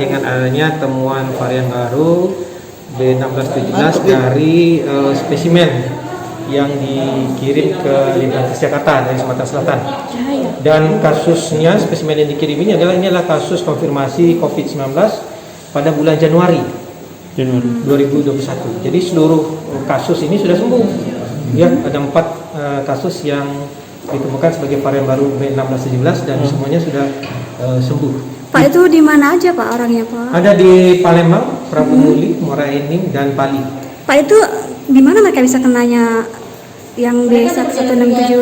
dengan adanya temuan varian baru B1617 dari spesimen yang dikirim ke Limbang Jakarta dari Sumatera Selatan. Dan kasusnya, spesimen yang dikirim ini adalah kasus konfirmasi COVID-19 pada bulan Januari 2021. Jadi seluruh kasus ini sudah sembuh. Ya, ada 4 kasus yang ditemukan sebagai varian baru B1617 dan semuanya sudah sembuh. Pak, itu di mana aja Pak orangnya Pak? Ada di Palembang, Prabu Muli, Muara Enim, dan Pali. Pak, itu gimana mereka bisa kenanya yang B1167?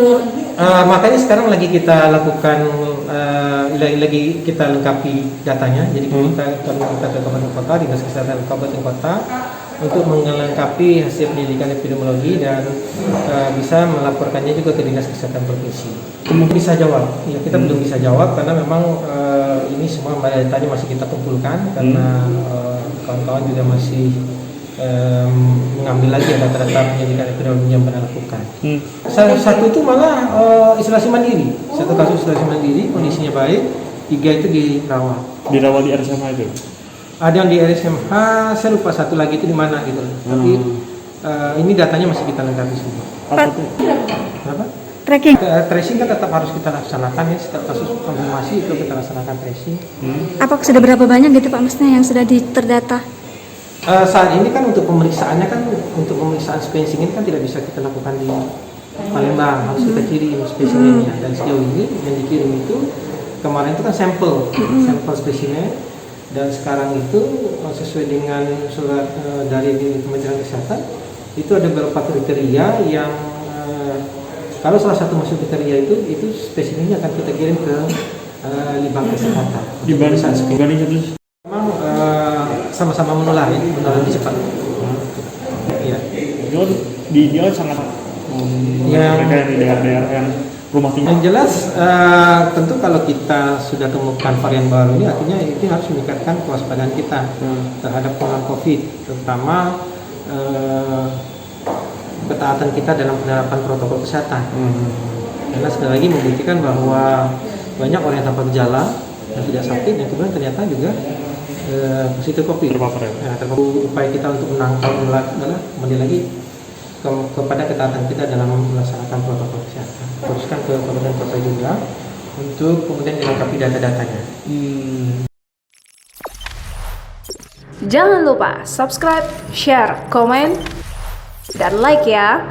Makanya sekarang lagi kita lakukan, lagi kita lengkapi datanya. Jadi kita ke Kabupaten Kota, Dinas Kesehatan Kabupaten Kota untuk melengkapi hasil penyelidikan epidemiologi dan bisa melaporkannya juga ke Dinas Kesehatan Provinsi. Bisa jawab, ya kita belum bisa jawab karena memang ini semua datanya masih kita kumpulkan karena kawan-kawan juga masih mengambil lagi data-data penyelidikan epidemiologi yang pernah lakukan. Satu itu malah isolasi mandiri, satu kasus isolasi mandiri kondisinya baik, 3 itu dirawat. Dirawat di RSMH itu? Ada yang di RSMH, saya lupa satu lagi itu di mana gitu. Tapi ini datanya masih kita lengkapi semua. Apa? Tracing kan tetap harus kita laksanakan ya, setiap kasus konfirmasi itu kita laksanakan tracing. Apakah sudah berapa banyak gitu Pak maksudnya yang sudah terdata? Saat ini kan untuk pemeriksaannya kan, untuk pemeriksaan sequencing ini kan tidak bisa kita lakukan di Palembang, harus kita kirim spesimennya. Dan sejauh ini yang dikirim itu kemarin itu kan sampel spesimen, dan sekarang itu sesuai dengan surat dari Kementerian Kesehatan itu ada beberapa kriteria yang kalau salah satu masuk kriteria itu spesimennya akan kita kirim ke Limbang Kesehatan. Memang sama-sama menular ya, menular lebih cepat. Iya. Dia sangat mereka yang di daerah-daerah yang rumah tinggal. Yang jelas tentu kalau kita sudah temukan varian baru ini artinya itu harus meningkatkan kewaspadaan kita terhadap penanganan COVID, terutama ketaatan kita dalam penerapan protokol kesehatan. Karena sekali lagi membuktikan bahwa banyak orang yang tanpa gejala yang tidak sakit yang kemudian ternyata juga positif COVID. Upaya kita untuk menangkal kembali lagi kepada ketaatan kita dalam melaksanakan protokol kesehatan. Teruskan ke kabupaten kota juga untuk kemudian dilengkapi data-datanya. Jangan lupa subscribe, share, komen, dan like ya.